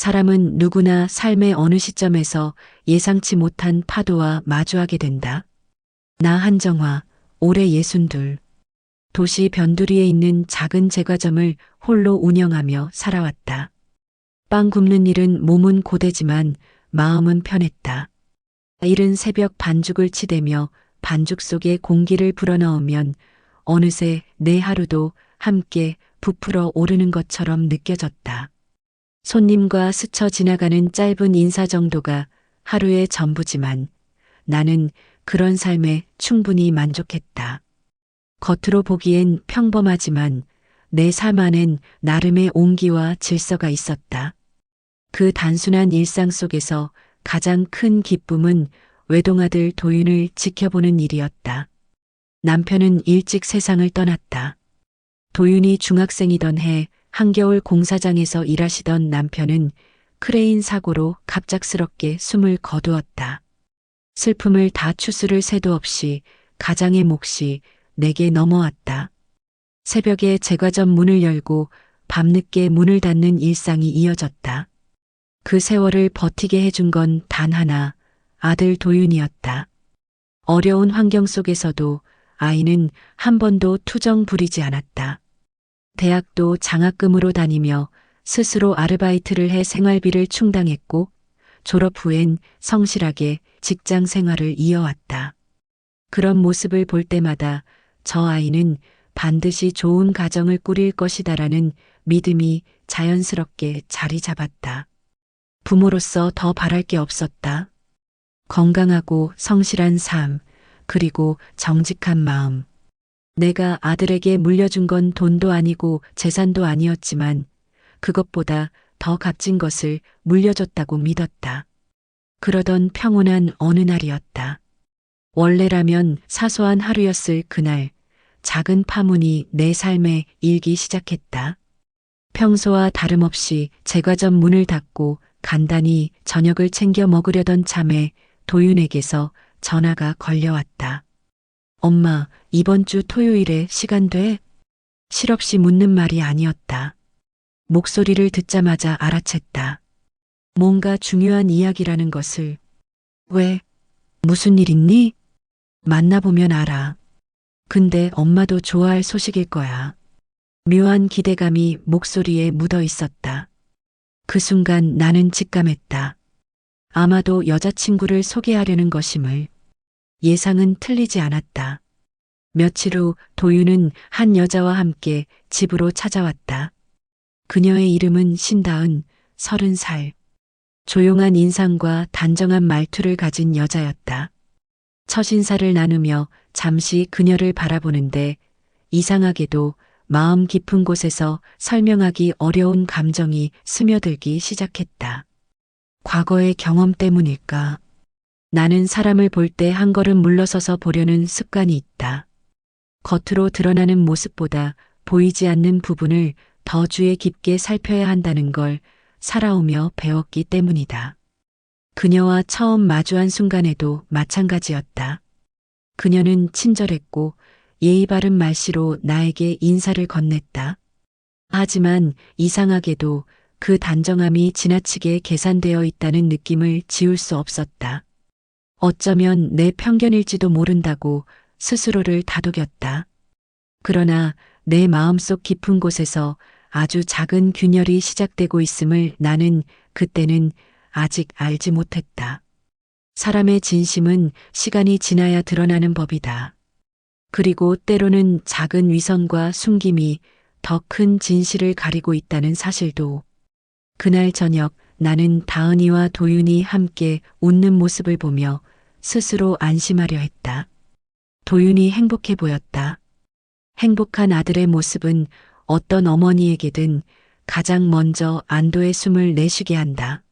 사람은 누구나 삶의 어느 시점에서 예상치 못한 파도와 마주하게 된다. 나 한정화, 올해 62. 도시 변두리에 있는 작은 제과점을 홀로 운영하며 살아왔다. 빵 굽는 일은 몸은 고되지만 마음은 편했다. 이른 새벽 반죽을 치대며 반죽 속에 공기를 불어넣으면 어느새 내 하루도 함께 부풀어 오르는 것처럼 느껴졌다. 손님과 스쳐 지나가는 짧은 인사 정도가 하루의 전부지만 나는 그런 삶에 충분히 만족했다. 겉으로 보기엔 평범하지만 내 삶 안엔 나름의 온기와 질서가 있었다. 그 단순한 일상 속에서 가장 큰 기쁨은 외동아들 도윤을 지켜보는 일이었다. 남편은 일찍 세상을 떠났다. 도윤이 중학생이던 해 한겨울 공사장에서 일하시던 남편은 크레인 사고로 갑작스럽게 숨을 거두었다. 슬픔을 다 추스를 새도 없이 가장의 몫이 내게 넘어왔다. 새벽에 제과점 문을 열고 밤늦게 문을 닫는 일상이 이어졌다. 그 세월을 버티게 해준 건 단 하나, 아들 도윤이었다. 어려운 환경 속에서도 아이는 한 번도 투정 부리지 않았다. 대학도 장학금으로 다니며 스스로 아르바이트를 해 생활비를 충당했고 졸업 후엔 성실하게 직장 생활을 이어왔다. 그런 모습을 볼 때마다 저 아이는 반드시 좋은 가정을 꾸릴 것이다라는 믿음이 자연스럽게 자리 잡았다. 부모로서 더 바랄 게 없었다. 건강하고 성실한 삶, 그리고 정직한 마음. 내가 아들에게 물려준 건 돈도 아니고 재산도 아니었지만 그것보다 더 값진 것을 물려줬다고 믿었다. 그러던 평온한 어느 날이었다. 원래라면 사소한 하루였을 그날, 작은 파문이 내 삶에 일기 시작했다. 평소와 다름없이 제과점 문을 닫고 간단히 저녁을 챙겨 먹으려던 참에 도윤에게서 전화가 걸려왔다. 엄마, 이번 주 토요일에 시간 돼? 실없이 묻는 말이 아니었다. 목소리를 듣자마자 알아챘다. 뭔가 중요한 이야기라는 것을. 왜? 무슨 일 있니? 만나보면 알아. 근데 엄마도 좋아할 소식일 거야. 묘한 기대감이 목소리에 묻어 있었다. 그 순간 나는 직감했다. 아마도 여자친구를 소개하려는 것임을. 예상은 틀리지 않았다. 며칠 후 도윤은 한 여자와 함께 집으로 찾아왔다. 그녀의 이름은 신다은, 30살. 조용한 인상과 단정한 말투를 가진 여자였다. 첫 인사를 나누며 잠시 그녀를 바라보는데 이상하게도 마음 깊은 곳에서 설명하기 어려운 감정이 스며들기 시작했다. 과거의 경험 때문일까? 나는 사람을 볼 때 한 걸음 물러서서 보려는 습관이 있다. 겉으로 드러나는 모습보다 보이지 않는 부분을 더 주의 깊게 살펴야 한다는 걸 살아오며 배웠기 때문이다. 그녀와 처음 마주한 순간에도 마찬가지였다. 그녀는 친절했고 예의 바른 말씨로 나에게 인사를 건넸다. 하지만 이상하게도 그 단정함이 지나치게 계산되어 있다는 느낌을 지울 수 없었다. 어쩌면 내 편견일지도 모른다고 스스로를 다독였다. 그러나 내 마음속 깊은 곳에서 아주 작은 균열이 시작되고 있음을 나는 그때는 아직 알지 못했다. 사람의 진심은 시간이 지나야 드러나는 법이다. 그리고 때로는 작은 위선과 숨김이 더 큰 진실을 가리고 있다는 사실도. 그날 저녁 나는 다은이와 도윤이 함께 웃는 모습을 보며 스스로 안심하려 했다. 도윤이 행복해 보였다. 행복한 아들의 모습은 어떤 어머니에게든 가장 먼저 안도의 숨을 내쉬게 한다.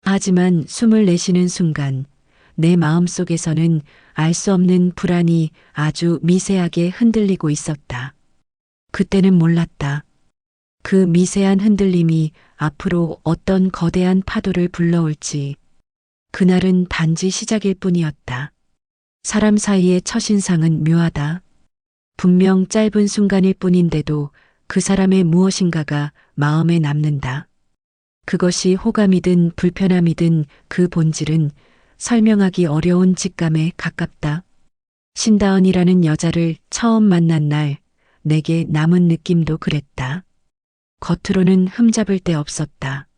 하지만 숨을 내쉬는 순간 내 마음속에서는 알 수 없는 불안이 아주 미세하게 흔들리고 있었다. 그때는 몰랐다. 그 미세한 흔들림이 앞으로 어떤 거대한 파도를 불러올지. 그날은 단지 시작일 뿐이었다. 사람 사이의 첫인상은 묘하다. 분명 짧은 순간일 뿐인데도 그 사람의 무엇인가가 마음에 남는다. 그것이 호감이든 불편함이든 그 본질은 설명하기 어려운 직감에 가깝다. 신다은이라는 여자를 처음 만난 날 내게 남은 느낌도 그랬다. 겉으로는 흠잡을 데 없었다.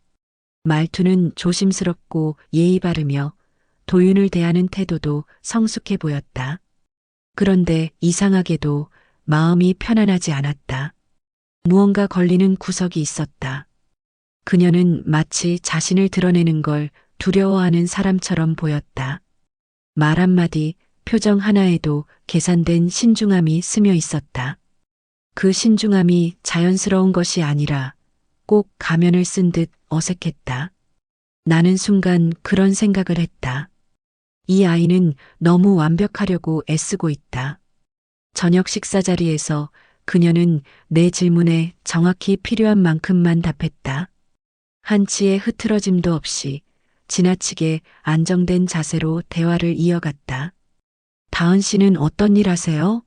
말투는 조심스럽고 예의 바르며 도윤을 대하는 태도도 성숙해 보였다. 그런데 이상하게도 마음이 편안하지 않았다. 무언가 걸리는 구석이 있었다. 그녀는 마치 자신을 드러내는 걸 두려워하는 사람처럼 보였다. 말 한마디, 표정 하나에도 계산된 신중함이 스며 있었다. 그 신중함이 자연스러운 것이 아니라 꼭 가면을 쓴 듯 어색했다. 나는 순간 그런 생각을 했다. 이 아이는 너무 완벽하려고 애쓰고 있다. 저녁 식사 자리에서 그녀는 내 질문에 정확히 필요한 만큼만 답했다. 한치의 흐트러짐도 없이 지나치게 안정된 자세로 대화를 이어갔다. 다은 씨는 어떤 일 하세요?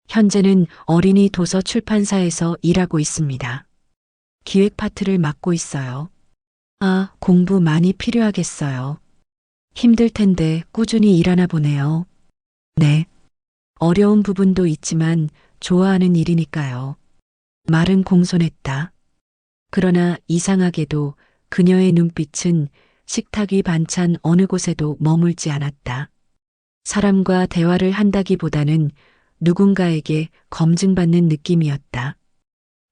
현재는 어린이 도서 출판사에서 일하고 있습니다. 기획 파트를 맡고 있어요. 아, 공부 많이 필요하겠어요. 힘들 텐데 꾸준히 일하나 보네요. 네. 어려운 부분도 있지만 좋아하는 일이니까요. 말은 공손했다. 그러나 이상하게도 그녀의 눈빛은 식탁 위 반찬 어느 곳에도 머물지 않았다. 사람과 대화를 한다기보다는 누군가에게 검증받는 느낌이었다.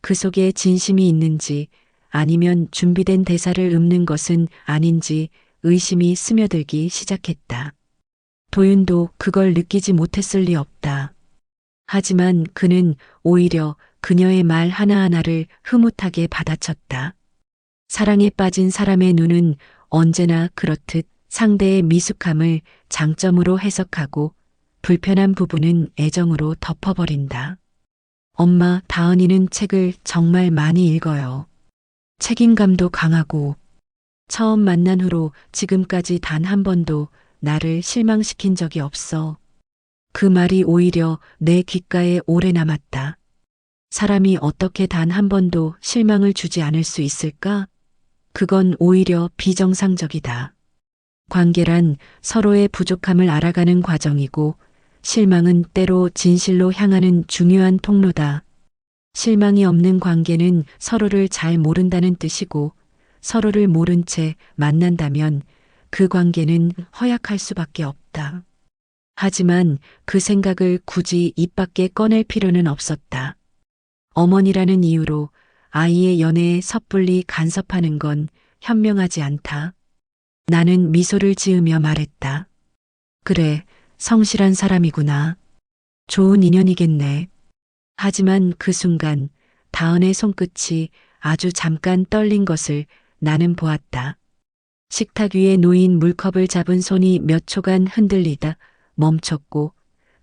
그 속에 진심이 있는지 아니면 준비된 대사를 읊는 것은 아닌지 의심이 스며들기 시작했다. 도윤도 그걸 느끼지 못했을 리 없다. 하지만 그는 오히려 그녀의 말 하나하나를 흐뭇하게 받아쳤다. 사랑에 빠진 사람의 눈은 언제나 그렇듯 상대의 미숙함을 장점으로 해석하고 불편한 부분은 애정으로 덮어버린다. 엄마, 다은이는 책을 정말 많이 읽어요. 책임감도 강하고 처음 만난 후로 지금까지 단 한 번도 나를 실망시킨 적이 없어. 그 말이 오히려 내 귓가에 오래 남았다. 사람이 어떻게 단 한 번도 실망을 주지 않을 수 있을까? 그건 오히려 비정상적이다. 관계란 서로의 부족함을 알아가는 과정이고 실망은 때로 진실로 향하는 중요한 통로다. 실망이 없는 관계는 서로를 잘 모른다는 뜻이고 서로를 모른 채 만난다면 그 관계는 허약할 수밖에 없다. 하지만 그 생각을 굳이 입 밖에 꺼낼 필요는 없었다. 어머니라는 이유로 아이의 연애에 섣불리 간섭하는 건 현명하지 않다. 나는 미소를 지으며 말했다. 그래, 성실한 사람이구나. 좋은 인연이겠네. 하지만 그 순간 다은의 손끝이 아주 잠깐 떨린 것을 나는 보았다. 식탁 위에 놓인 물컵을 잡은 손이 몇 초간 흔들리다 멈췄고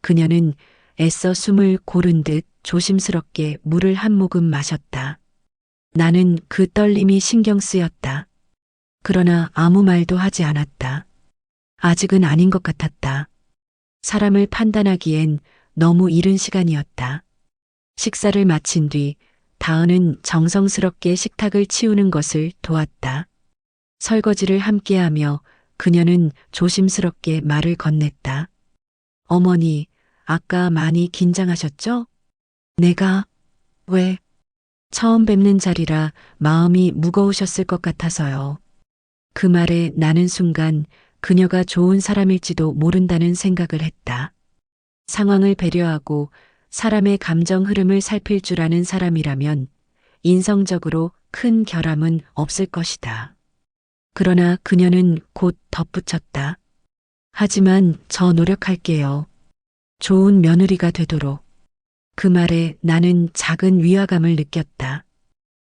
그녀는 애써 숨을 고른 듯 조심스럽게 물을 한 모금 마셨다. 나는 그 떨림이 신경 쓰였다. 그러나 아무 말도 하지 않았다. 아직은 아닌 것 같았다. 사람을 판단하기엔 너무 이른 시간이었다. 식사를 마친 뒤 다은은 정성스럽게 식탁을 치우는 것을 도왔다. 설거지를 함께하며 그녀는 조심스럽게 말을 건넸다. 어머니, 아까 많이 긴장하셨죠? 내가 왜? 처음 뵙는 자리라 마음이 무거우셨을 것 같아서요. 그 말에 나는 순간 그녀가 좋은 사람일지도 모른다는 생각을 했다. 상황을 배려하고 사람의 감정 흐름을 살필 줄 아는 사람이라면 인성적으로 큰 결함은 없을 것이다. 그러나 그녀는 곧 덧붙였다. 하지만 저 노력할게요. 좋은 며느리가 되도록. 그 말에 나는 작은 위화감을 느꼈다.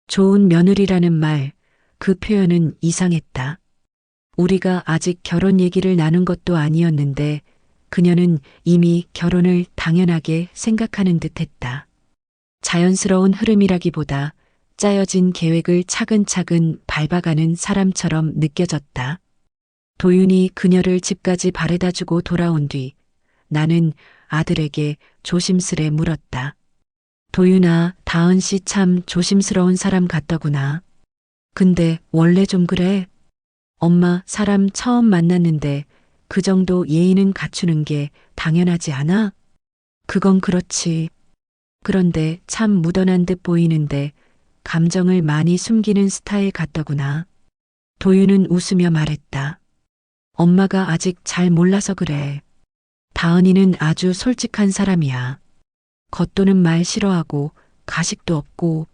좋은 며느리라는 말, 그 표현은 이상했다. 우리가 아직 결혼 얘기를 나눈 것도 아니었는데 그녀는 이미 결혼을 당연하게 생각하는 듯 했다. 자연스러운 흐름이라기보다 짜여진 계획을 차근차근 밟아가는 사람처럼 느껴졌다. 도윤이 그녀를 집까지 바래다 주고 돌아온 뒤 나는 아들에게 조심스레 물었다. 도윤아, 다은 씨 참 조심스러운 사람 같더구나. 근데 원래 좀 그래. 엄마 사람 처음 만났는데 그 정도 예의는 갖추는 게 당연하지 않아? 그건 그렇지. 그런데 참 묻어난 듯 보이는데 감정을 많이 숨기는 스타일 같더구나. 도윤은 웃으며 말했다. 엄마가 아직 잘 몰라서 그래. 다은이는 아주 솔직한 사람이야. 겉도는 말 싫어하고 가식도 없고.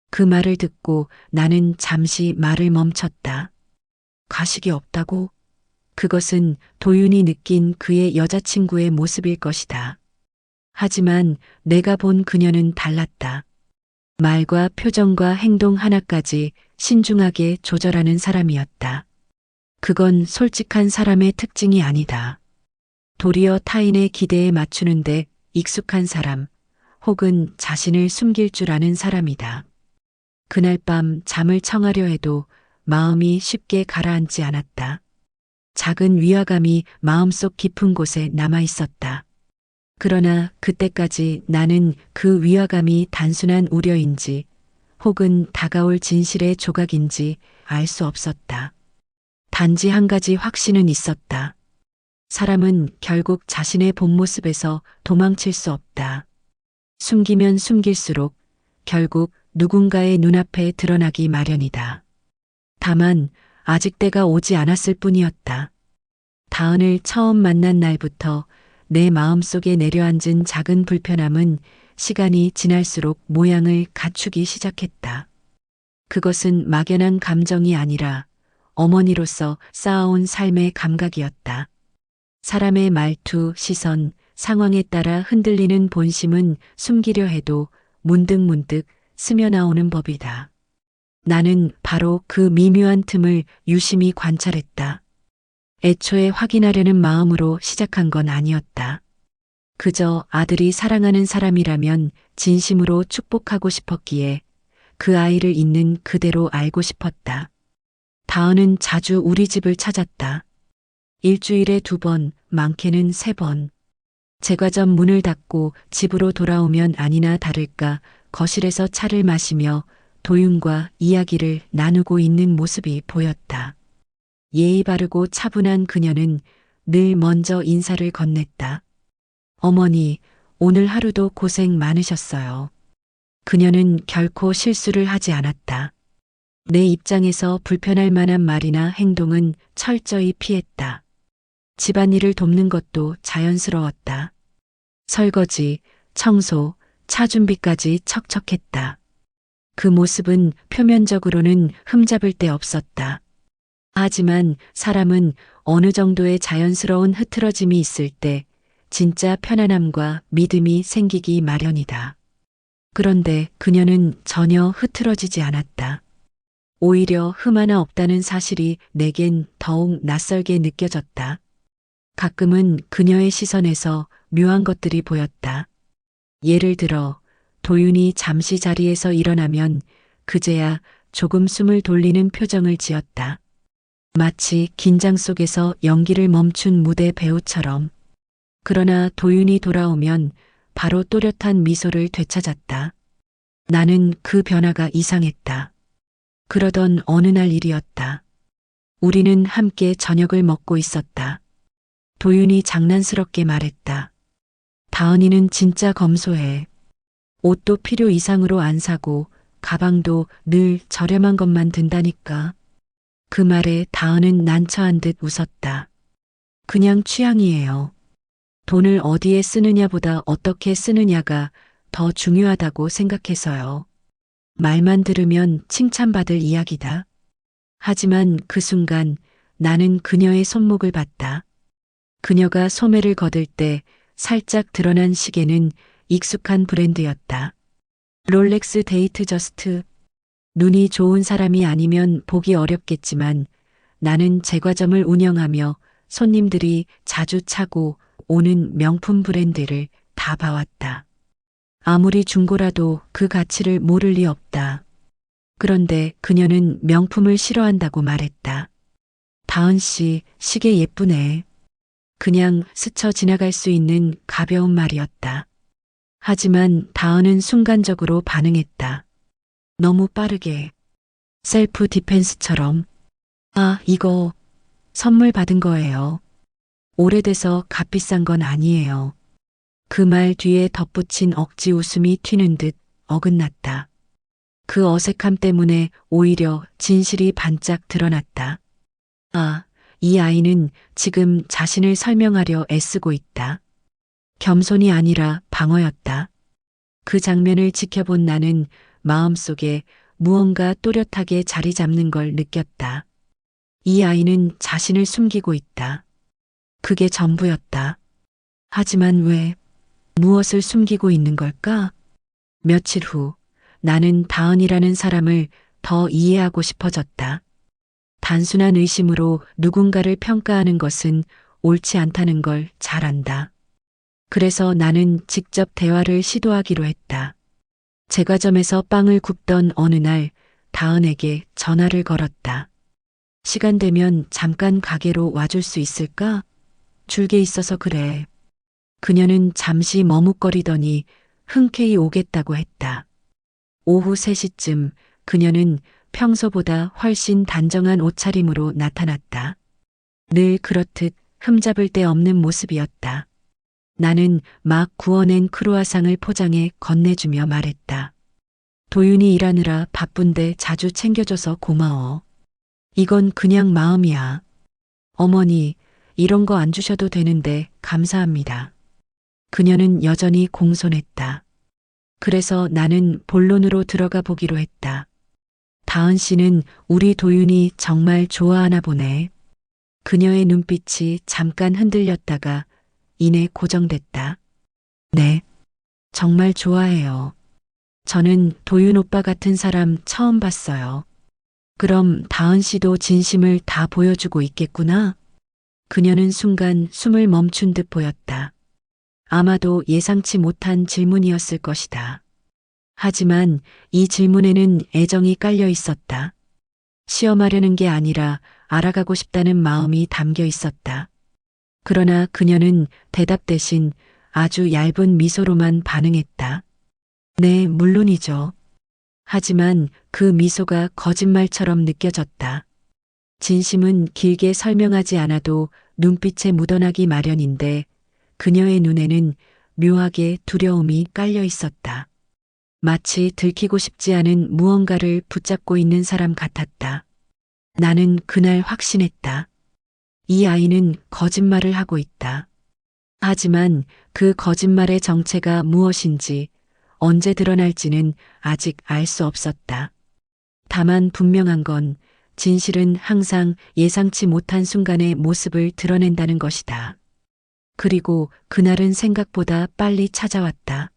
그 말을 듣고 나는 잠시 말을 멈췄다. 가식이 없다고? 그것은 도윤이 느낀 그의 여자친구의 모습일 것이다. 하지만 내가 본 그녀는 달랐다. 말과 표정과 행동 하나까지 신중하게 조절하는 사람이었다. 그건 솔직한 사람의 특징이 아니다. 도리어 타인의 기대에 맞추는데 익숙한 사람, 혹은 자신을 숨길 줄 아는 사람이다. 그날 밤 잠을 청하려 해도 마음이 쉽게 가라앉지 않았다. 작은 위화감이 마음속 깊은 곳에 남아 있었다. 그러나 그때까지 나는 그 위화감이 단순한 우려인지 혹은 다가올 진실의 조각인지 알 수 없었다. 단지 한 가지 확신은 있었다. 사람은 결국 자신의 본 모습에서 도망칠 수 없다. 숨기면 숨길수록 결국 누군가의 눈앞에 드러나기 마련이다. 다만 아직 때가 오지 않았을 뿐이었다. 다은을 처음 만난 날부터 내 마음속에 내려앉은 작은 불편함은 시간이 지날수록 모양을 갖추기 시작했다. 그것은 막연한 감정이 아니라 어머니로서 쌓아온 삶의 감각이었다. 사람의 말투, 시선, 상황에 따라 흔들리는 본심은 숨기려 해도 문득문득 스며나오는 법이다. 나는 바로 그 미묘한 틈을 유심히 관찰했다. 애초에 확인하려는 마음으로 시작한 건 아니었다. 그저 아들이 사랑하는 사람이라면 진심으로 축복하고 싶었기에 그 아이를 있는 그대로 알고 싶었다. 다은은 자주 우리 집을 찾았다. 일주일에 2번, 많게는 3번. 제과점 문을 닫고 집으로 돌아오면 아니나 다를까 거실에서 차를 마시며 도윤과 이야기를 나누고 있는 모습이 보였다. 예의 바르고 차분한 그녀는 늘 먼저 인사를 건넸다. 어머니, 오늘 하루도 고생 많으셨어요. 그녀는 결코 실수를 하지 않았다. 내 입장에서 불편할 만한 말이나 행동은 철저히 피했다. 집안일을 돕는 것도 자연스러웠다. 설거지, 청소, 차 준비까지 척척했다. 그 모습은 표면적으로는 흠잡을 데 없었다. 하지만 사람은 어느 정도의 자연스러운 흐트러짐이 있을 때 진짜 편안함과 믿음이 생기기 마련이다. 그런데 그녀는 전혀 흐트러지지 않았다. 오히려 흠 하나 없다는 사실이 내겐 더욱 낯설게 느껴졌다. 가끔은 그녀의 시선에서 묘한 것들이 보였다. 예를 들어 도윤이 잠시 자리에서 일어나면 그제야 조금 숨을 돌리는 표정을 지었다. 마치 긴장 속에서 연기를 멈춘 무대 배우처럼. 그러나 도윤이 돌아오면 바로 또렷한 미소를 되찾았다. 나는 그 변화가 이상했다. 그러던 어느 날 일이었다. 우리는 함께 저녁을 먹고 있었다. 도윤이 장난스럽게 말했다. 다은이는 진짜 검소해. 옷도 필요 이상으로 안 사고 가방도 늘 저렴한 것만 든다니까. 그 말에 다은은 난처한 듯 웃었다. 그냥 취향이에요. 돈을 어디에 쓰느냐보다 어떻게 쓰느냐가 더 중요하다고 생각해서요. 말만 들으면 칭찬받을 이야기다. 하지만 그 순간 나는 그녀의 손목을 봤다. 그녀가 소매를 거들 때 살짝 드러난 시계는 익숙한 브랜드였다. 롤렉스 데이트 저스트. 눈이 좋은 사람이 아니면 보기 어렵겠지만 나는 제과점을 운영하며 손님들이 자주 차고 오는 명품 브랜드를 다 봐왔다. 아무리 중고라도 그 가치를 모를 리 없다. 그런데 그녀는 명품을 싫어한다고 말했다. 다은 씨, 시계 예쁘네. 그냥 스쳐 지나갈 수 있는 가벼운 말이었다. 하지만 다은은 순간적으로 반응했다. 너무 빠르게. 셀프 디펜스처럼. 아, 이거 선물 받은 거예요. 오래돼서 값비싼 건 아니에요. 그 말 뒤에 덧붙인 억지 웃음이 튀는 듯 어긋났다. 그 어색함 때문에 오히려 진실이 반짝 드러났다. 아, 이 아이는 지금 자신을 설명하려 애쓰고 있다. 겸손이 아니라 방어였다. 그 장면을 지켜본 나는 마음속에 무언가 또렷하게 자리 잡는 걸 느꼈다. 이 아이는 자신을 숨기고 있다. 그게 전부였다. 하지만 왜, 무엇을 숨기고 있는 걸까? 며칠 후 나는 다은이라는 사람을 더 이해하고 싶어졌다. 단순한 의심으로 누군가를 평가하는 것은 옳지 않다는 걸 잘 안다. 그래서 나는 직접 대화를 시도하기로 했다. 제과점에서 빵을 굽던 어느 날 다은에게 전화를 걸었다. 시간 되면 잠깐 가게로 와줄 수 있을까? 줄게 있어서 그래. 그녀는 잠시 머뭇거리더니 흔쾌히 오겠다고 했다. 오후 3시쯤 그녀는 평소보다 훨씬 단정한 옷차림으로 나타났다. 늘 그렇듯 흠잡을 데 없는 모습이었다. 나는 막 구워낸 크루아상을 포장해 건네주며 말했다. 도윤이 일하느라 바쁜데 자주 챙겨줘서 고마워. 이건 그냥 마음이야. 어머니, 이런 거 안 주셔도 되는데 감사합니다. 그녀는 여전히 공손했다. 그래서 나는 본론으로 들어가 보기로 했다. 다은 씨는 우리 도윤이 정말 좋아하나 보네. 그녀의 눈빛이 잠깐 흔들렸다가 이내 고정됐다. 네, 정말 좋아해요. 저는 도윤 오빠 같은 사람 처음 봤어요. 그럼 다은 씨도 진심을 다 보여주고 있겠구나? 그녀는 순간 숨을 멈춘 듯 보였다. 아마도 예상치 못한 질문이었을 것이다. 하지만 이 질문에는 애정이 깔려 있었다. 시험하려는 게 아니라 알아가고 싶다는 마음이 담겨 있었다. 그러나 그녀는 대답 대신 아주 얇은 미소로만 반응했다. 네, 물론이죠. 하지만 그 미소가 거짓말처럼 느껴졌다. 진심은 길게 설명하지 않아도 눈빛에 묻어나기 마련인데 그녀의 눈에는 묘하게 두려움이 깔려 있었다. 마치 들키고 싶지 않은 무언가를 붙잡고 있는 사람 같았다. 나는 그날 확신했다. 이 아이는 거짓말을 하고 있다. 하지만 그 거짓말의 정체가 무엇인지 언제 드러날지는 아직 알 수 없었다. 다만 분명한 건 진실은 항상 예상치 못한 순간의 모습을 드러낸다는 것이다. 그리고 그날은 생각보다 빨리 찾아왔다.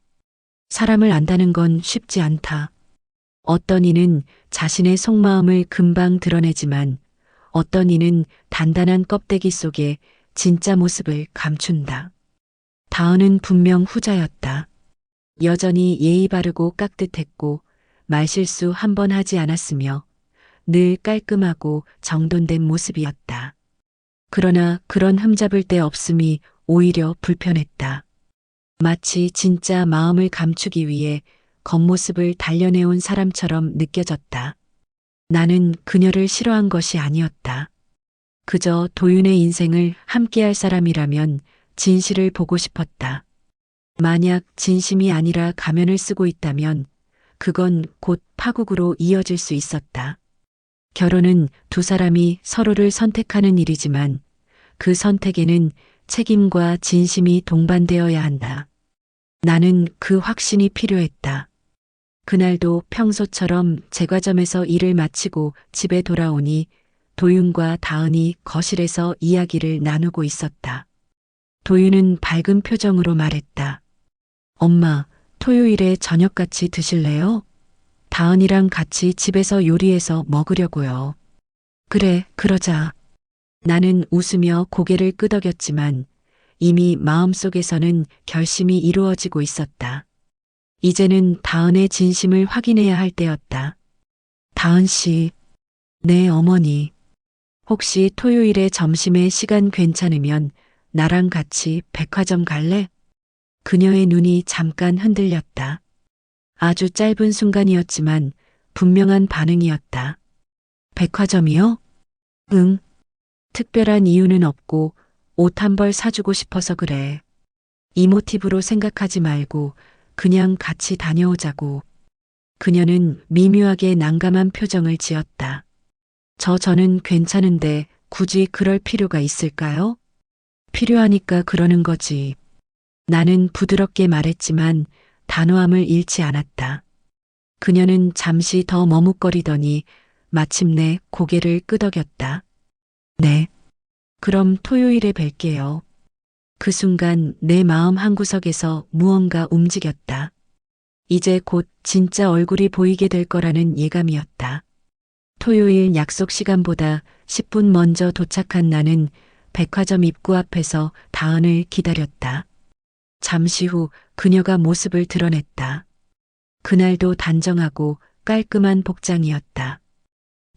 사람을 안다는 건 쉽지 않다. 어떤 이는 자신의 속마음을 금방 드러내지만 어떤 이는 단단한 껍데기 속에 진짜 모습을 감춘다. 다은은 분명 후자였다. 여전히 예의 바르고 깍듯했고 말실수 한 번 하지 않았으며 늘 깔끔하고 정돈된 모습이었다. 그러나 그런 흠잡을 데 없음이 오히려 불편했다. 마치 진짜 마음을 감추기 위해 겉모습을 단련해온 사람처럼 느껴졌다. 나는 그녀를 싫어한 것이 아니었다. 그저 도윤의 인생을 함께할 사람이라면 진실을 보고 싶었다. 만약 진심이 아니라 가면을 쓰고 있다면 그건 곧 파국으로 이어질 수 있었다. 결혼은 두 사람이 서로를 선택하는 일이지만 그 선택에는 책임과 진심이 동반되어야 한다. 나는 그 확신이 필요했다. 그날도 평소처럼 제과점에서 일을 마치고 집에 돌아오니 도윤과 다은이 거실에서 이야기를 나누고 있었다. 도윤은 밝은 표정으로 말했다. 엄마, 토요일에 저녁 같이 드실래요? 다은이랑 같이 집에서 요리해서 먹으려고요. 그래, 그러자. 나는 웃으며 고개를 끄덕였지만 이미 마음속에서는 결심이 이루어지고 있었다. 이제는 다은의 진심을 확인해야 할 때였다. 다은 씨, 네 어머니. 혹시 토요일에 점심에 시간 괜찮으면 나랑 같이 백화점 갈래? 그녀의 눈이 잠깐 흔들렸다. 아주 짧은 순간이었지만 분명한 반응이었다. 백화점이요? 응. 특별한 이유는 없고 옷 한 벌 사주고 싶어서 그래. 이 모티브로 생각하지 말고 그냥 같이 다녀오자고. 그녀는 미묘하게 난감한 표정을 지었다. 저는 괜찮은데 굳이 그럴 필요가 있을까요? 필요하니까 그러는 거지. 나는 부드럽게 말했지만 단호함을 잃지 않았다. 그녀는 잠시 더 머뭇거리더니 마침내 고개를 끄덕였다. 네. 그럼 토요일에 뵐게요. 그 순간 내 마음 한구석에서 무언가 움직였다. 이제 곧 진짜 얼굴이 보이게 될 거라는 예감이었다. 토요일 약속 시간보다 10분 먼저 도착한 나는 백화점 입구 앞에서 다은을 기다렸다. 잠시 후 그녀가 모습을 드러냈다. 그날도 단정하고 깔끔한 복장이었다.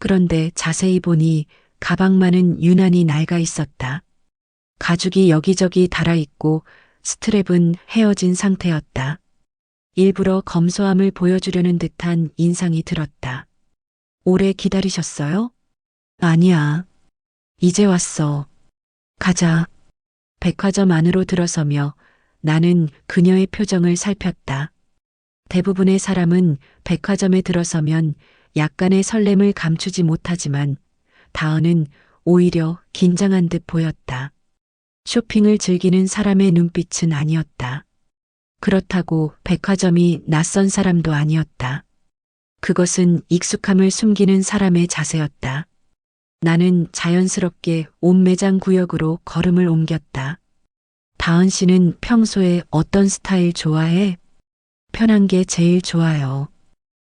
그런데 자세히 보니 가방만은 유난히 낡아 있었다. 가죽이 여기저기 달아있고 스트랩은 헤어진 상태였다. 일부러 검소함을 보여주려는 듯한 인상이 들었다. 오래 기다리셨어요? 아니야. 이제 왔어. 가자. 백화점 안으로 들어서며 나는 그녀의 표정을 살폈다. 대부분의 사람은 백화점에 들어서면 약간의 설렘을 감추지 못하지만 다은은 오히려 긴장한 듯 보였다. 쇼핑을 즐기는 사람의 눈빛은 아니었다. 그렇다고 백화점이 낯선 사람도 아니었다. 그것은 익숙함을 숨기는 사람의 자세였다. 나는 자연스럽게 옷 매장 구역으로 걸음을 옮겼다. 다은 씨는 평소에 어떤 스타일 좋아해? 편한 게 제일 좋아요.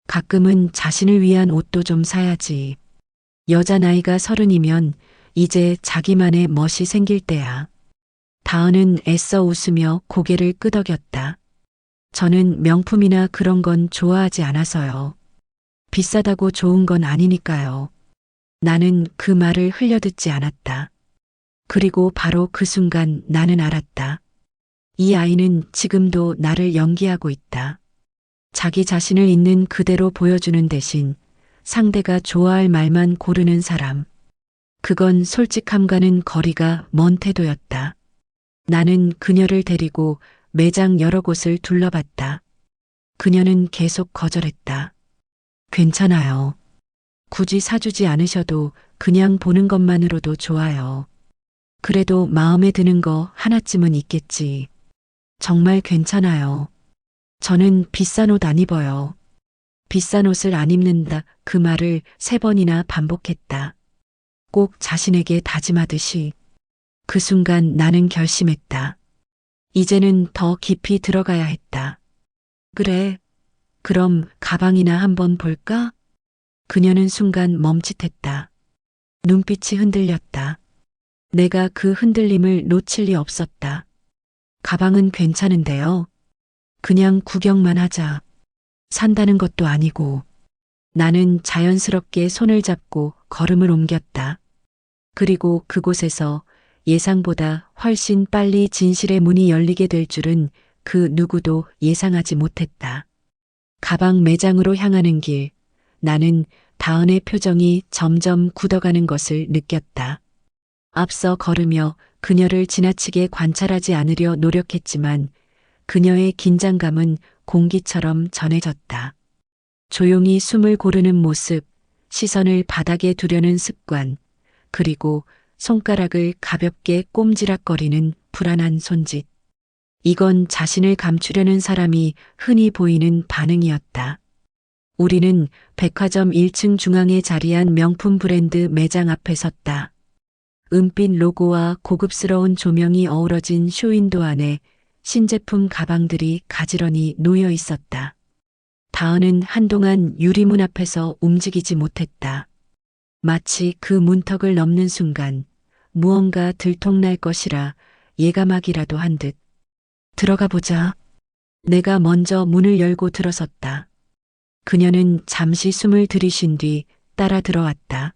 가끔은 자신을 위한 옷도 좀 사야지. 여자 나이가 30이면 이제 자기만의 멋이 생길 때야. 다은은 애써 웃으며 고개를 끄덕였다. 저는 명품이나 그런 건 좋아하지 않아서요. 비싸다고 좋은 건 아니니까요. 나는 그 말을 흘려듣지 않았다. 그리고 바로 그 순간 나는 알았다. 이 아이는 지금도 나를 연기하고 있다. 자기 자신을 있는 그대로 보여주는 대신 상대가 좋아할 말만 고르는 사람. 그건 솔직함과는 거리가 먼 태도였다. 나는 그녀를 데리고 매장 여러 곳을 둘러봤다. 그녀는 계속 거절했다. 괜찮아요. 굳이 사주지 않으셔도 그냥 보는 것만으로도 좋아요. 그래도 마음에 드는 거 하나쯤은 있겠지. 정말 괜찮아요. 저는 비싼 옷 안 입어요. 비싼 옷을 안 입는다 그 말을 3번이나 반복했다. 꼭 자신에게 다짐하듯이. 그 순간 나는 결심했다. 이제는 더 깊이 들어가야 했다. 그래. 그럼 가방이나 한번 볼까? 그녀는 순간 멈칫했다. 눈빛이 흔들렸다. 내가 그 흔들림을 놓칠 리 없었다. 가방은 괜찮은데요. 그냥 구경만 하자. 산다는 것도 아니고. 나는 자연스럽게 손을 잡고 걸음을 옮겼다. 그리고 그곳에서 예상보다 훨씬 빨리 진실의 문이 열리게 될 줄은 그 누구도 예상하지 못했다. 가방 매장으로 향하는 길, 나는 다은의 표정이 점점 굳어가는 것을 느꼈다. 앞서 걸으며 그녀를 지나치게 관찰하지 않으려 노력했지만 그녀의 긴장감은 공기처럼 전해졌다. 조용히 숨을 고르는 모습, 시선을 바닥에 두려는 습관, 그리고 손가락을 가볍게 꼼지락거리는 불안한 손짓. 이건 자신을 감추려는 사람이 흔히 보이는 반응이었다. 우리는 백화점 1층 중앙에 자리한 명품 브랜드 매장 앞에 섰다. 은빛 로고와 고급스러운 조명이 어우러진 쇼윈도 안에 신제품 가방들이 가지런히 놓여 있었다. 다은은 한동안 유리문 앞에서 움직이지 못했다. 마치 그 문턱을 넘는 순간 무언가 들통날 것이라 예감하기라도 한 듯. 들어가 보자. 내가 먼저 문을 열고 들어섰다. 그녀는 잠시 숨을 들이쉰 뒤 따라 들어왔다.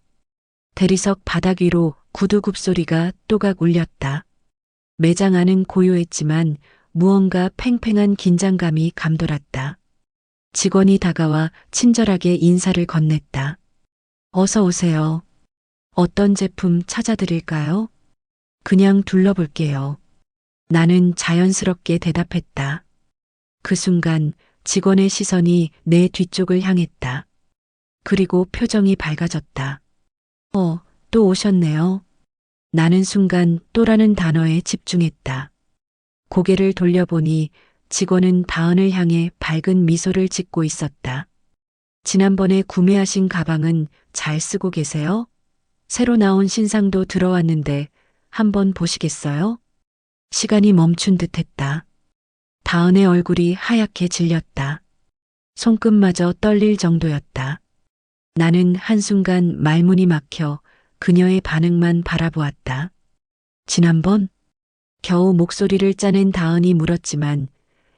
대리석 바닥 위로 구두 굽소리가 또각 울렸다. 매장 안은 고요했지만 무언가 팽팽한 긴장감이 감돌았다. 직원이 다가와 친절하게 인사를 건넸다. 어서 오세요. 어떤 제품 찾아드릴까요? 그냥 둘러볼게요. 나는 자연스럽게 대답했다. 그 순간 직원의 시선이 내 뒤쪽을 향했다. 그리고 표정이 밝아졌다. 또 오셨네요. 나는 순간 또라는 단어에 집중했다. 고개를 돌려보니 직원은 다은을 향해 밝은 미소를 짓고 있었다. 지난번에 구매하신 가방은 잘 쓰고 계세요? 새로 나온 신상도 들어왔는데 한번 보시겠어요? 시간이 멈춘 듯 했다. 다은의 얼굴이 하얗게 질렸다. 손끝마저 떨릴 정도였다. 나는 한순간 말문이 막혀 그녀의 반응만 바라보았다. 지난번? 겨우 목소리를 짜낸 다은이 물었지만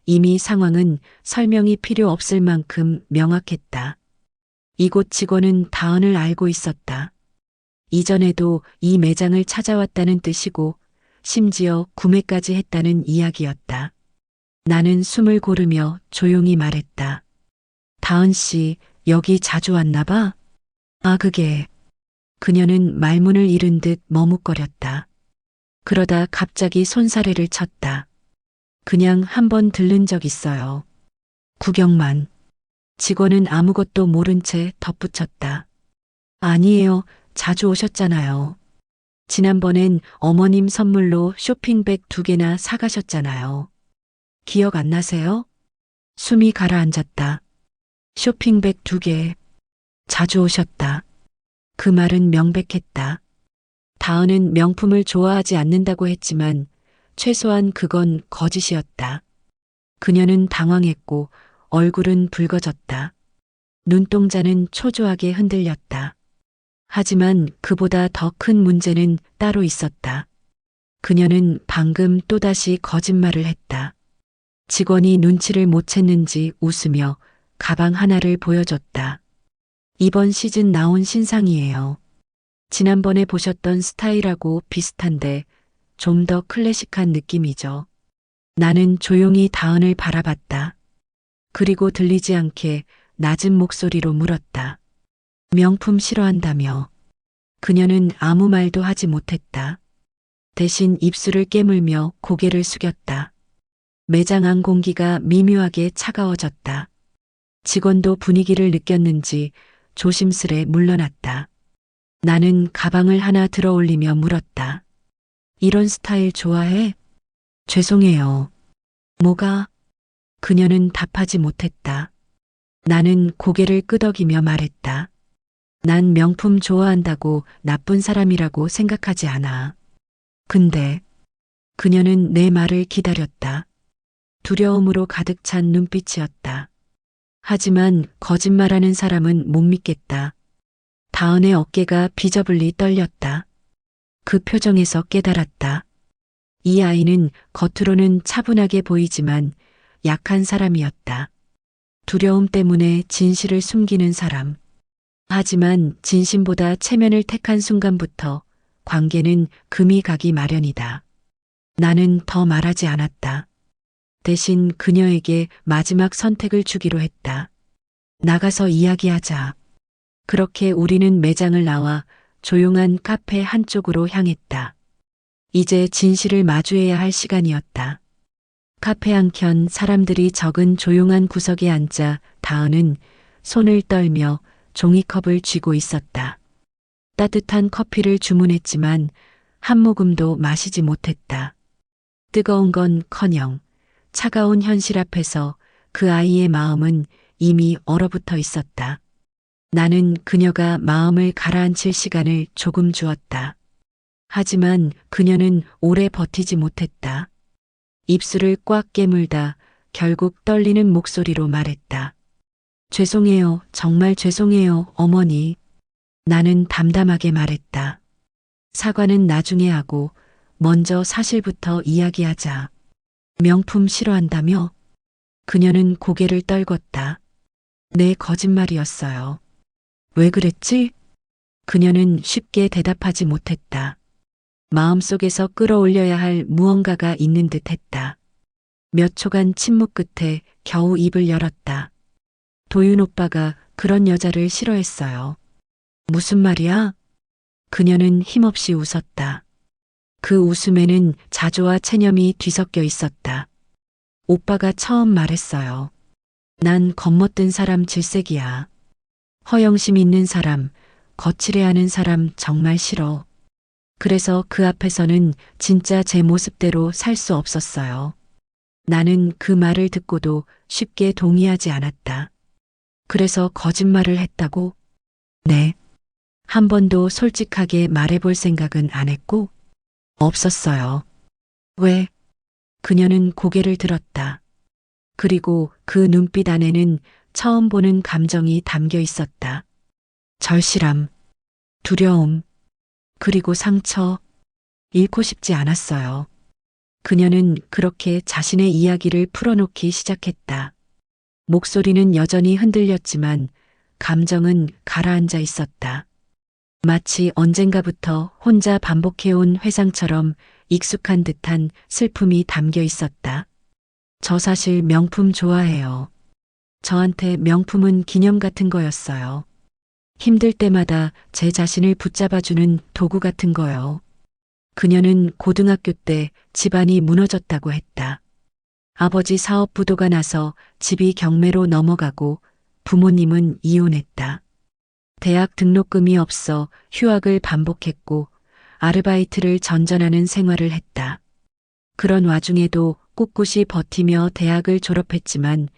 이미 상황은 설명이 필요 없을 만큼 명확했다. 이곳 직원은 다은을 알고 있었다. 이전에도 이 매장을 찾아왔다는 뜻이고 심지어 구매까지 했다는 이야기였다. 나는 숨을 고르며 조용히 말했다. 다은 씨, 여기 자주 왔나 봐? 그녀는 말문을 잃은 듯 머뭇거렸다. 그러다 갑자기 손사래를 쳤다. 그냥 한번 들른 적 있어요. 구경만. 직원은 아무것도 모른 채 덧붙였다. 아니에요. 자주 오셨잖아요. 지난번엔 어머님 선물로 쇼핑백 2개나 사가셨잖아요. 기억 안 나세요? 숨이 가라앉았다. 쇼핑백 2개. 자주 오셨다. 그 말은 명백했다. 다은은 명품을 좋아하지 않는다고 했지만 최소한 그건 거짓이었다. 그녀는 당황했고 얼굴은 붉어졌다. 눈동자는 초조하게 흔들렸다. 하지만 그보다 더 큰 문제는 따로 있었다. 그녀는 방금 또다시 거짓말을 했다. 직원이 눈치를 못 챘는지 웃으며 가방 하나를 보여줬다. 이번 시즌 나온 신상이에요. 지난번에 보셨던 스타일하고 비슷한데 좀 더 클래식한 느낌이죠. 나는 조용히 다은을 바라봤다. 그리고 들리지 않게 낮은 목소리로 물었다. 명품 싫어한다며. 그녀는 아무 말도 하지 못했다. 대신 입술을 깨물며 고개를 숙였다. 매장 안 공기가 미묘하게 차가워졌다. 직원도 분위기를 느꼈는지 조심스레 물러났다. 나는 가방을 하나 들어 올리며 물었다. 이런 스타일 좋아해? 죄송해요. 뭐가? 그녀는 답하지 못했다. 나는 고개를 끄덕이며 말했다. 난 명품 좋아한다고 나쁜 사람이라고 생각하지 않아. 근데 그녀는 내 말을 기다렸다. 두려움으로 가득 찬 눈빛이었다. 하지만 거짓말하는 사람은 못 믿겠다. 다은의 어깨가 비저불리 떨렸다. 그 표정에서 깨달았다. 이 아이는 겉으로는 차분하게 보이지만 약한 사람이었다. 두려움 때문에 진실을 숨기는 사람. 하지만 진심보다 체면을 택한 순간부터 관계는 금이 가기 마련이다. 나는 더 말하지 않았다. 대신 그녀에게 마지막 선택을 주기로 했다. 나가서 이야기하자. 그렇게 우리는 매장을 나와 조용한 카페 한쪽으로 향했다. 이제 진실을 마주해야 할 시간이었다. 카페 한켠 사람들이 적은 조용한 구석에 앉아 다은은 손을 떨며 종이컵을 쥐고 있었다. 따뜻한 커피를 주문했지만 한 모금도 마시지 못했다. 뜨거운 건커녕 차가운 현실 앞에서 그 아이의 마음은 이미 얼어붙어 있었다. 나는 그녀가 마음을 가라앉힐 시간을 조금 주었다. 하지만 그녀는 오래 버티지 못했다. 입술을 꽉 깨물다 결국 떨리는 목소리로 말했다. 죄송해요. 정말 죄송해요, 어머니. 나는 담담하게 말했다. 사과는 나중에 하고 먼저 사실부터 이야기하자. 명품 싫어한다며? 그녀는 고개를 떨궜다. 내 거짓말이었어요. 왜 그랬지? 그녀는 쉽게 대답하지 못했다. 마음속에서 끌어올려야 할 무언가가 있는 듯 했다. 몇 초간 침묵 끝에 겨우 입을 열었다. 도윤 오빠가 그런 여자를 싫어했어요. 무슨 말이야? 그녀는 힘없이 웃었다. 그 웃음에는 자조와 체념이 뒤섞여 있었다. 오빠가 처음 말했어요. 난 겁먹던 사람 질색이야. 허영심 있는 사람, 거칠해하는 사람 정말 싫어. 그래서 그 앞에서는 진짜 제 모습대로 살 수 없었어요. 나는 그 말을 듣고도 쉽게 동의하지 않았다. 그래서 거짓말을 했다고? 네. 한 번도 솔직하게 말해볼 생각은 안 했고? 없었어요. 왜? 그녀는 고개를 들었다. 그리고 그 눈빛 안에는 처음 보는 감정이 담겨 있었다. 절실함, 두려움, 그리고 상처. 잃고 싶지 않았어요. 그녀는 그렇게 자신의 이야기를 풀어놓기 시작했다. 목소리는 여전히 흔들렸지만 감정은 가라앉아 있었다. 마치 언젠가부터 혼자 반복해온 회상처럼 익숙한 듯한 슬픔이 담겨 있었다. 저 사실 명품 좋아해요. 저한테 명품은 기념 같은 거였어요. 힘들 때마다 제 자신을 붙잡아주는 도구 같은 거요. 그녀는 고등학교 때 집안이 무너졌다고 했다. 아버지 사업 부도가 나서 집이 경매로 넘어가고 부모님은 이혼했다. 대학 등록금이 없어 휴학을 반복했고 아르바이트를 전전하는 생활을 했다. 그런 와중에도 꿋꿋이 버티며 대학을 졸업했지만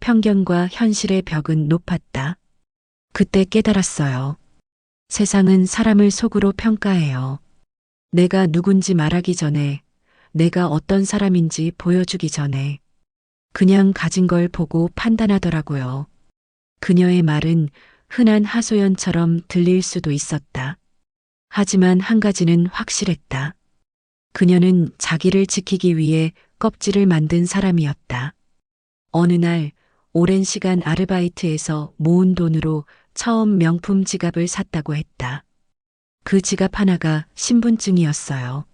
편견과 현실의 벽은 높았다. 그때 깨달았어요. 세상은 사람을 속으로 평가해요. 내가 누군지 말하기 전에, 내가 어떤 사람인지 보여주기 전에, 그냥 가진 걸 보고 판단하더라고요. 그녀의 말은 흔한 하소연처럼 들릴 수도 있었다. 하지만 한 가지는 확실했다. 그녀는 자기를 지키기 위해 껍질을 만든 사람이었다. 어느 날 오랜 시간 아르바이트에서 모은 돈으로 처음 명품 지갑을 샀다고 했다. 그 지갑 하나가 신분증이었어요.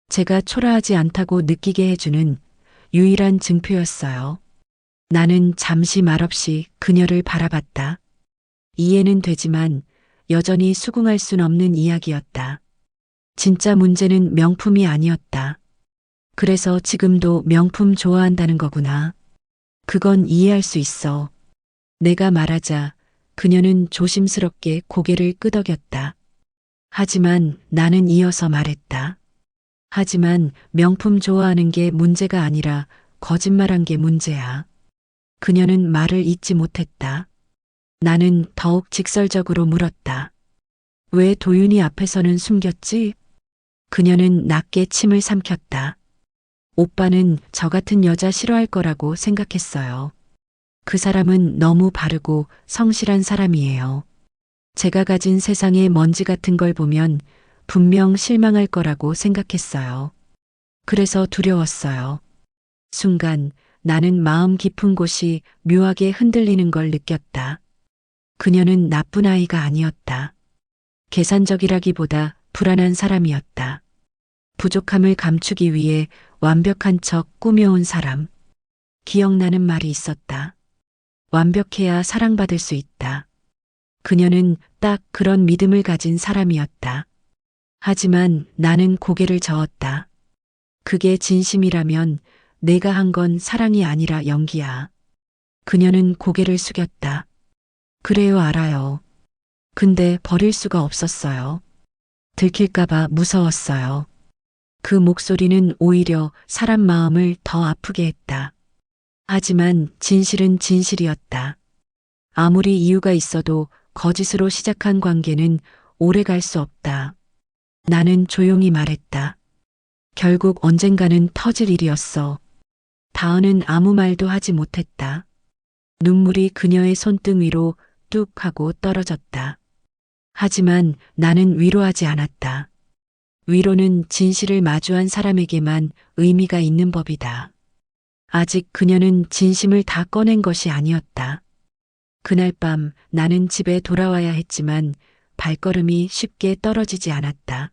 제가 초라하지 않다고 느끼게 해주는 유일한 증표였어요. 나는 잠시 말없이 그녀를 바라봤다. 이해는 되지만 여전히 수긍할 순 없는 이야기였다. 진짜 문제는 명품이 아니었다. 그래서 지금도 명품 좋아한다는 거구나. 그건 이해할 수 있어. 내가 말하자 그녀는 조심스럽게 고개를 끄덕였다. 하지만 나는 이어서 말했다. 하지만 명품 좋아하는 게 문제가 아니라 거짓말한 게 문제야. 그녀는 말을 잇지 못했다. 나는 더욱 직설적으로 물었다. 왜 도윤이 앞에서는 숨겼지? 그녀는 낮게 침을 삼켰다. 오빠는 저 같은 여자 싫어할 거라고 생각했어요. 그 사람은 너무 바르고 성실한 사람이에요. 제가 가진 세상의 먼지 같은 걸 보면 분명 실망할 거라고 생각했어요. 그래서 두려웠어요. 순간 나는 마음 깊은 곳이 묘하게 흔들리는 걸 느꼈다. 그녀는 나쁜 아이가 아니었다. 계산적이라기보다 불안한 사람이었다. 부족함을 감추기 위해 완벽한 척 꾸며온 사람. 기억나는 말이 있었다. 완벽해야 사랑받을 수 있다. 그녀는 딱 그런 믿음을 가진 사람이었다. 하지만 나는 고개를 저었다. 그게 진심이라면 내가 한 건 사랑이 아니라 연기야. 그녀는 고개를 숙였다. 그래요, 알아요. 근데 버릴 수가 없었어요. 들킬까봐 무서웠어요. 그 목소리는 오히려 사람 마음을 더 아프게 했다. 하지만 진실은 진실이었다. 아무리 이유가 있어도 거짓으로 시작한 관계는 오래 갈 수 없다. 나는 조용히 말했다. 결국 언젠가는 터질 일이었어. 다은은 아무 말도 하지 못했다. 눈물이 그녀의 손등 위로 뚝 하고 떨어졌다. 하지만 나는 위로하지 않았다. 위로는 진실을 마주한 사람에게만 의미가 있는 법이다. 아직 그녀는 진심을 다 꺼낸 것이 아니었다. 그날 밤 나는 집에 돌아와야 했지만 발걸음이 쉽게 떨어지지 않았다.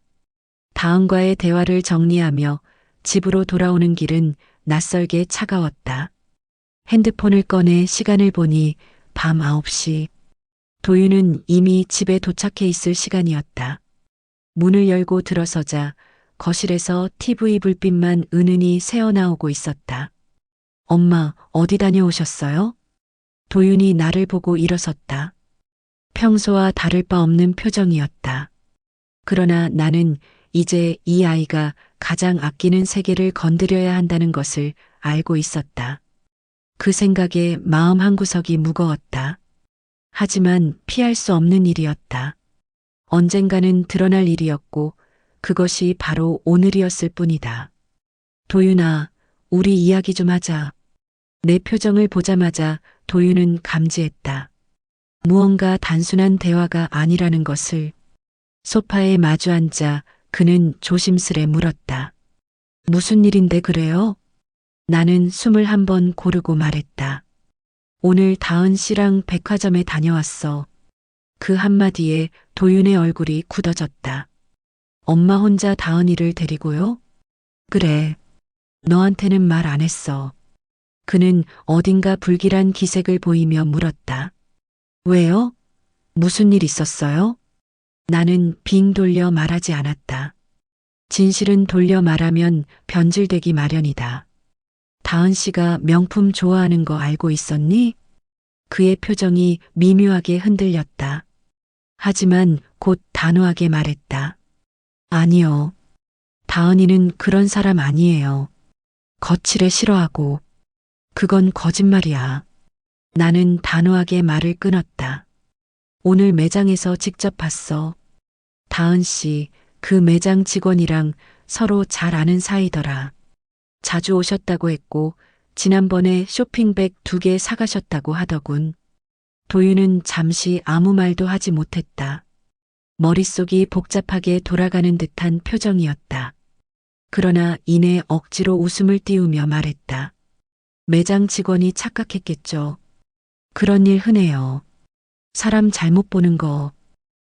다은과의 대화를 정리하며 집으로 돌아오는 길은 낯설게 차가웠다. 핸드폰을 꺼내 시간을 보니 밤 9시. 도윤은 이미 집에 도착해 있을 시간이었다. 문을 열고 들어서자 거실에서 TV 불빛만 은은히 새어나오고 있었다. 엄마, 어디 다녀오셨어요? 도윤이 나를 보고 일어섰다. 평소와 다를 바 없는 표정이었다. 그러나 나는 이제 이 아이가 가장 아끼는 세계를 건드려야 한다는 것을 알고 있었다. 그 생각에 마음 한구석이 무거웠다. 하지만 피할 수 없는 일이었다. 언젠가는 드러날 일이었고 그것이 바로 오늘이었을 뿐이다. 도윤아, 우리 이야기 좀 하자. 내 표정을 보자마자 도윤은 감지했다. 무언가 단순한 대화가 아니라는 것을. 소파에 마주 앉아 그는 조심스레 물었다. 무슨 일인데 그래요? 나는 숨을 한번 고르고 말했다. 오늘 다은 씨랑 백화점에 다녀왔어. 그 한마디에 도윤의 얼굴이 굳어졌다. 엄마 혼자 다은이를 데리고요? 그래. 너한테는 말 안 했어. 그는 어딘가 불길한 기색을 보이며 물었다. 왜요? 무슨 일 있었어요? 나는 빙 돌려 말하지 않았다. 진실은 돌려 말하면 변질되기 마련이다. 다은 씨가 명품 좋아하는 거 알고 있었니? 그의 표정이 미묘하게 흔들렸다. 하지만 곧 단호하게 말했다. 아니요. 다은이는 그런 사람 아니에요. 거칠에 싫어하고. 그건 거짓말이야. 나는 단호하게 말을 끊었다. 오늘 매장에서 직접 봤어. 다은 씨, 그 매장 직원이랑 서로 잘 아는 사이더라. 자주 오셨다고 했고, 지난번에 쇼핑백 2개 사가셨다고 하더군. 도윤은 잠시 아무 말도 하지 못했다. 머릿속이 복잡하게 돌아가는 듯한 표정이었다. 그러나 이내 억지로 웃음을 띄우며 말했다. 매장 직원이 착각했겠죠. 그런 일 흔해요. 사람 잘못 보는 거.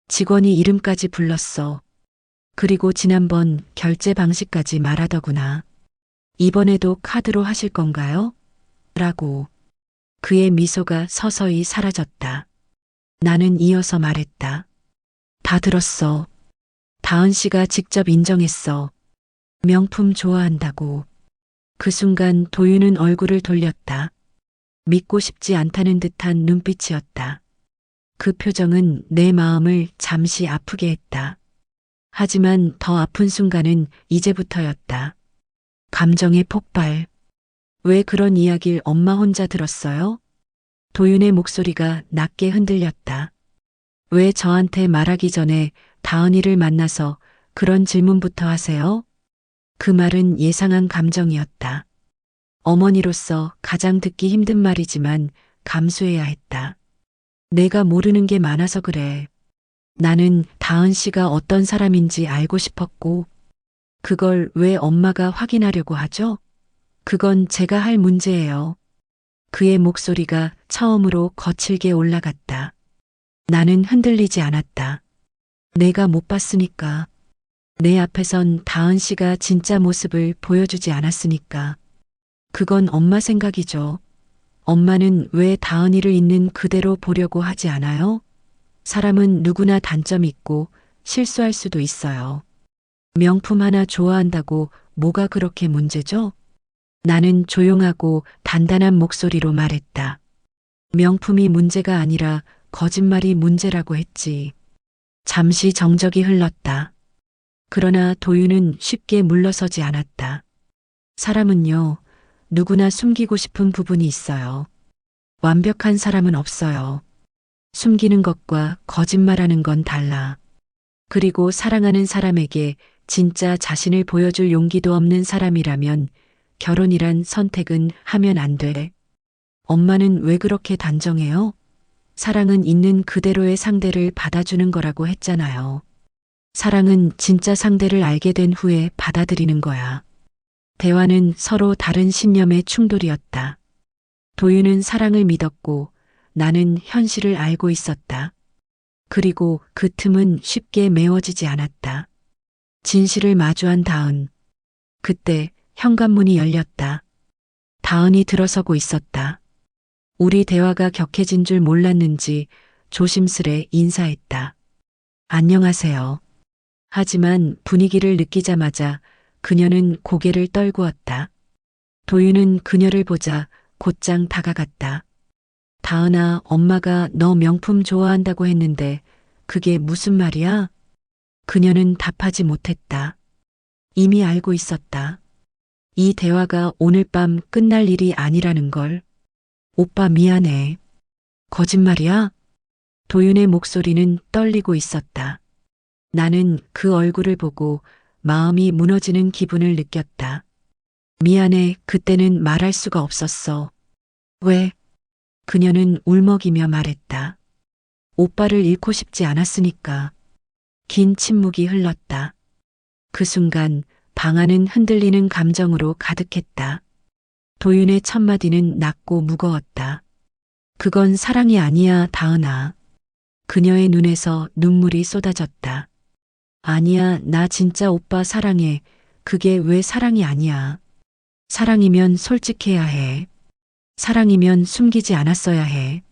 직원이 이름까지 불렀어. 그리고 지난번 결제 방식까지 말하더구나. 이번에도 카드로 하실 건가요? 라고. 그의 미소가 서서히 사라졌다. 나는 이어서 말했다. 다 들었어. 다은 씨가 직접 인정했어. 명품 좋아한다고. 그 순간 도윤은 얼굴을 돌렸다. 믿고 싶지 않다는 듯한 눈빛이었다. 그 표정은 내 마음을 잠시 아프게 했다. 하지만 더 아픈 순간은 이제부터였다. 감정의 폭발. 왜 그런 이야기를 엄마 혼자 들었어요? 도윤의 목소리가 낮게 흔들렸다. 왜 저한테 말하기 전에 다은이를 만나서 그런 질문부터 하세요? 그 말은 예상한 감정이었다. 어머니로서 가장 듣기 힘든 말이지만 감수해야 했다. 내가 모르는 게 많아서 그래. 나는 다은 씨가 어떤 사람인지 알고 싶었고, 그걸 왜 엄마가 확인하려고 하죠? 그건 제가 할 문제예요. 그의 목소리가 처음으로 거칠게 올라갔다. 나는 흔들리지 않았다. 내가 못 봤으니까. 내 앞에선 다은 씨가 진짜 모습을 보여주지 않았으니까. 그건 엄마 생각이죠. 엄마는 왜 다은이를 있는 그대로 보려고 하지 않아요? 사람은 누구나 단점이 있고 실수할 수도 있어요. 명품 하나 좋아한다고 뭐가 그렇게 문제죠? 나는 조용하고 단단한 목소리로 말했다. 명품이 문제가 아니라 거짓말이 문제라고 했지. 잠시 정적이 흘렀다. 그러나 도윤은 쉽게 물러서지 않았다. 사람은요, 누구나 숨기고 싶은 부분이 있어요. 완벽한 사람은 없어요. 숨기는 것과 거짓말하는 건 달라. 그리고 사랑하는 사람에게 진짜 자신을 보여줄 용기도 없는 사람이라면 결혼이란 선택은 하면 안 돼. 엄마는 왜 그렇게 단정해요? 사랑은 있는 그대로의 상대를 받아주는 거라고 했잖아요. 사랑은 진짜 상대를 알게 된 후에 받아들이는 거야. 대화는 서로 다른 신념의 충돌이었다. 도윤은 사랑을 믿었고 나는 현실을 알고 있었다. 그리고 그 틈은 쉽게 메워지지 않았다. 진실을 마주한 다은. 그때 현관문이 열렸다. 다은이 들어서고 있었다. 우리 대화가 격해진 줄 몰랐는지 조심스레 인사했다. 안녕하세요. 하지만 분위기를 느끼자마자 그녀는 고개를 떨구었다. 도윤은 그녀를 보자 곧장 다가갔다. 다은아, 엄마가 너 명품 좋아한다고 했는데 그게 무슨 말이야? 그녀는 답하지 못했다. 이미 알고 있었다. 이 대화가 오늘 밤 끝날 일이 아니라는 걸. 오빠 미안해. 거짓말이야? 도윤의 목소리는 떨리고 있었다. 나는 그 얼굴을 보고 마음이 무너지는 기분을 느꼈다. 미안해, 그때는 말할 수가 없었어. 왜? 그녀는 울먹이며 말했다. 오빠를 잃고 싶지 않았으니까. 긴 침묵이 흘렀다. 그 순간 방 안은 흔들리는 감정으로 가득했다. 도윤의 첫마디는 낮고 무거웠다. 그건 사랑이 아니야, 다은아. 그녀의 눈에서 눈물이 쏟아졌다. 아니야, 나 진짜 오빠 사랑해. 그게 왜 사랑이 아니야. 사랑이면 솔직해야 해. 사랑이면 숨기지 않았어야 해.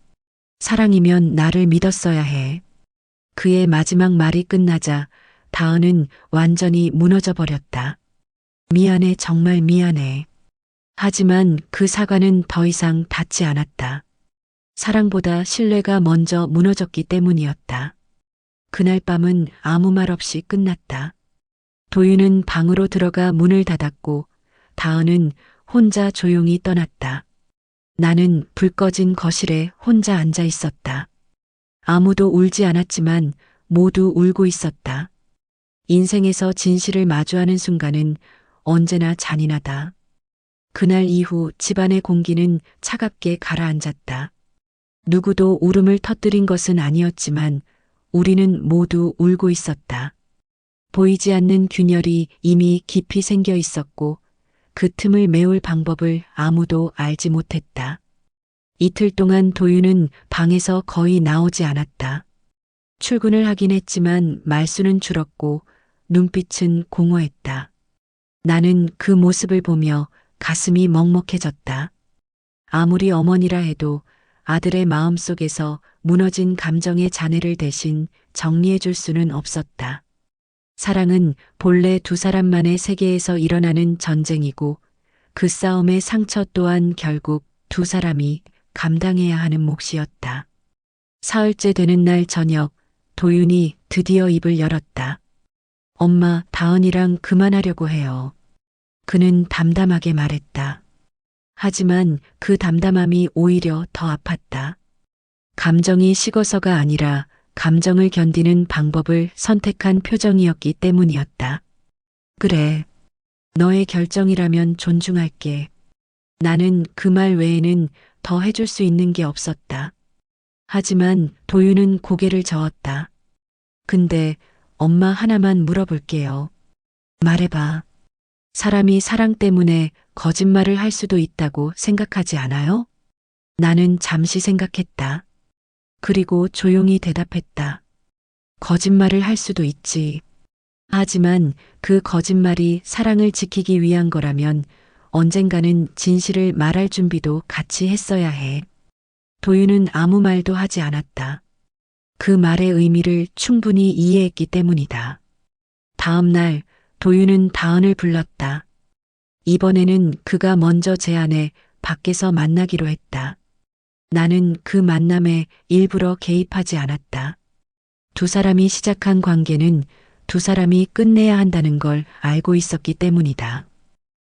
사랑이면 나를 믿었어야 해. 그의 마지막 말이 끝나자 다은은 완전히 무너져 버렸다. 미안해, 정말 미안해. 하지만 그 사과는 더 이상 닿지 않았다. 사랑보다 신뢰가 먼저 무너졌기 때문이었다. 그날 밤은 아무 말 없이 끝났다. 도윤은 방으로 들어가 문을 닫았고 다은은 혼자 조용히 떠났다. 나는 불 꺼진 거실에 혼자 앉아 있었다. 아무도 울지 않았지만 모두 울고 있었다. 인생에서 진실을 마주하는 순간은 언제나 잔인하다. 그날 이후 집안의 공기는 차갑게 가라앉았다. 누구도 울음을 터뜨린 것은 아니었지만 우리는 모두 울고 있었다. 보이지 않는 균열이 이미 깊이 생겨 있었고 그 틈을 메울 방법을 아무도 알지 못했다. 이틀 동안 도윤은 방에서 거의 나오지 않았다. 출근을 하긴 했지만 말수는 줄었고 눈빛은 공허했다. 나는 그 모습을 보며 가슴이 먹먹해졌다. 아무리 어머니라 해도 아들의 마음속에서 무너진 감정의 잔해를 대신 정리해 줄 수는 없었다. 사랑은 본래 두 사람만의 세계에서 일어나는 전쟁이고 그 싸움의 상처 또한 결국 두 사람이 감당해야 하는 몫이었다. 사흘째 되는 날 저녁 도윤이 드디어 입을 열었다. 엄마, 다은이랑 그만하려고 해요. 그는 담담하게 말했다. 하지만 그 담담함이 오히려 더 아팠다. 감정이 식어서가 아니라 감정을 견디는 방법을 선택한 표정이었기 때문이었다. 그래. 너의 결정이라면 존중할게. 나는 그 말 외에는 더 해줄 수 있는 게 없었다. 하지만 도윤은 고개를 저었다. 근데 엄마 하나만 물어볼게요. 말해봐. 사람이 사랑 때문에 거짓말을 할 수도 있다고 생각하지 않아요? 나는 잠시 생각했다. 그리고 조용히 대답했다. 거짓말을 할 수도 있지. 하지만 그 거짓말이 사랑을 지키기 위한 거라면 언젠가는 진실을 말할 준비도 같이 했어야 해. 도윤은 아무 말도 하지 않았다. 그 말의 의미를 충분히 이해했기 때문이다. 다음 날 도윤은 다은을 불렀다. 이번에는 그가 먼저 제안해 밖에서 만나기로 했다. 나는 그 만남에 일부러 개입하지 않았다. 두 사람이 시작한 관계는 두 사람이 끝내야 한다는 걸 알고 있었기 때문이다.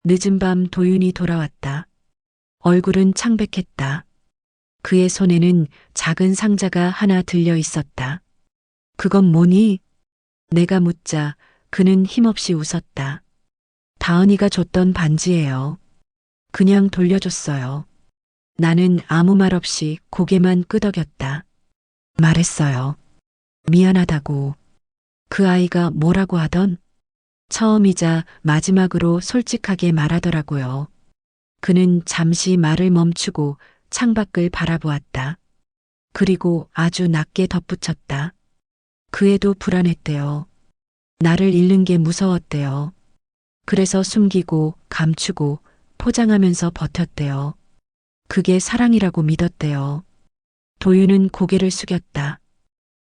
늦은 밤 도윤이 돌아왔다. 얼굴은 창백했다. 그의 손에는 작은 상자가 하나 들려 있었다. 그건 뭐니? 내가 묻자 그는 힘없이 웃었다. 다은이가 줬던 반지예요. 그냥 돌려줬어요. 나는 아무 말 없이 고개만 끄덕였다. 말했어요. 미안하다고. 그 아이가 뭐라고 하던? 처음이자 마지막으로 솔직하게 말하더라고요. 그는 잠시 말을 멈추고 창밖을 바라보았다. 그리고 아주 낮게 덧붙였다. 그 애도 불안했대요. 나를 잃는 게 무서웠대요. 그래서 숨기고 감추고 포장하면서 버텼대요. 그게 사랑이라고 믿었대요. 도윤은 고개를 숙였다.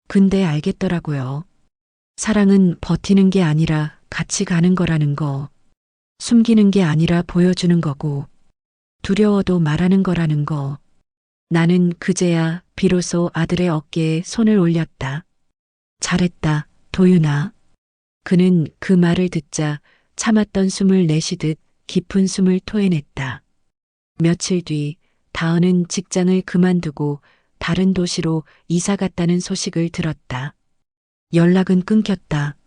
근데 알겠더라고요. 사랑은 버티는 게 아니라 같이 가는 거라는 거. 숨기는 게 아니라 보여주는 거고, 두려워도 말하는 거라는 거. 나는 그제야 비로소 아들의 어깨에 손을 올렸다. 잘했다, 도윤아. 그는 그 말을 듣자 참았던 숨을 내쉬듯 깊은 숨을 토해냈다. 며칠 뒤 다은은 직장을 그만두고 다른 도시로 이사 갔다는 소식을 들었다. 연락은 끊겼다.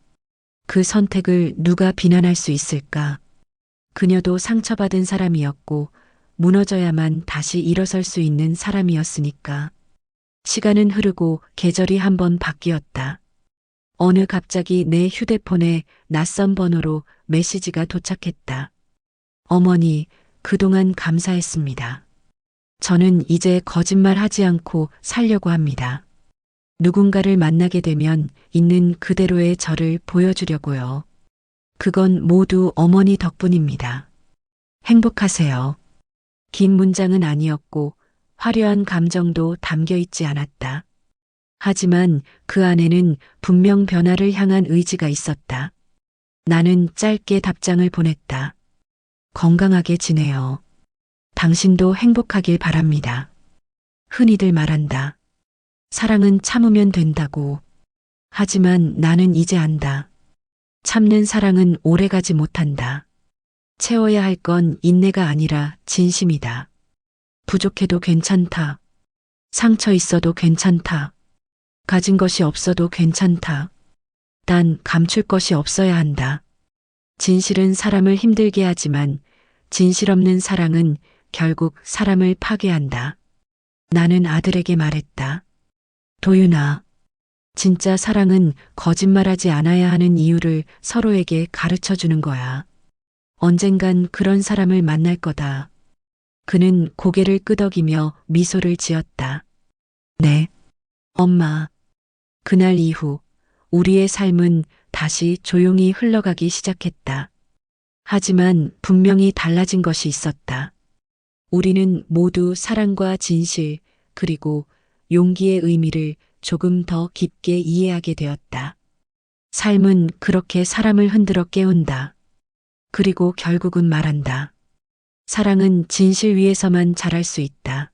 그 선택을 누가 비난할 수 있을까? 그녀도 상처받은 사람이었고 무너져야만 다시 일어설 수 있는 사람이었으니까. 시간은 흐르고 계절이 한번 바뀌었다. 어느 갑자기 내 휴대폰에 낯선 번호로 메시지가 도착했다. 어머니, 그동안 감사했습니다. 저는 이제 거짓말 하지 않고 살려고 합니다. 누군가를 만나게 되면 있는 그대로의 저를 보여주려고요. 그건 모두 어머니 덕분입니다. 행복하세요. 긴 문장은 아니었고 화려한 감정도 담겨 있지 않았다. 하지만 그 안에는 분명 변화를 향한 의지가 있었다. 나는 짧게 답장을 보냈다. 건강하게 지내요. 당신도 행복하길 바랍니다. 흔히들 말한다. 사랑은 참으면 된다고. 하지만 나는 이제 안다. 참는 사랑은 오래가지 못한다. 채워야 할 건 인내가 아니라 진심이다. 부족해도 괜찮다. 상처 있어도 괜찮다. 가진 것이 없어도 괜찮다. 단 감출 것이 없어야 한다. 진실은 사람을 힘들게 하지만 진실 없는 사랑은 결국 사람을 파괴한다. 나는 아들에게 말했다. 도윤아, 진짜 사랑은 거짓말하지 않아야 하는 이유를 서로에게 가르쳐 주는 거야. 언젠간 그런 사람을 만날 거다. 그는 고개를 끄덕이며 미소를 지었다. 네, 엄마. 그날 이후 우리의 삶은 다시 조용히 흘러가기 시작했다. 하지만 분명히 달라진 것이 있었다. 우리는 모두 사랑과 진실, 그리고 용기의 의미를 조금 더 깊게 이해하게 되었다. 삶은 그렇게 사람을 흔들어 깨운다. 그리고 결국은 말한다. 사랑은 진실 위에서만 자랄 수 있다.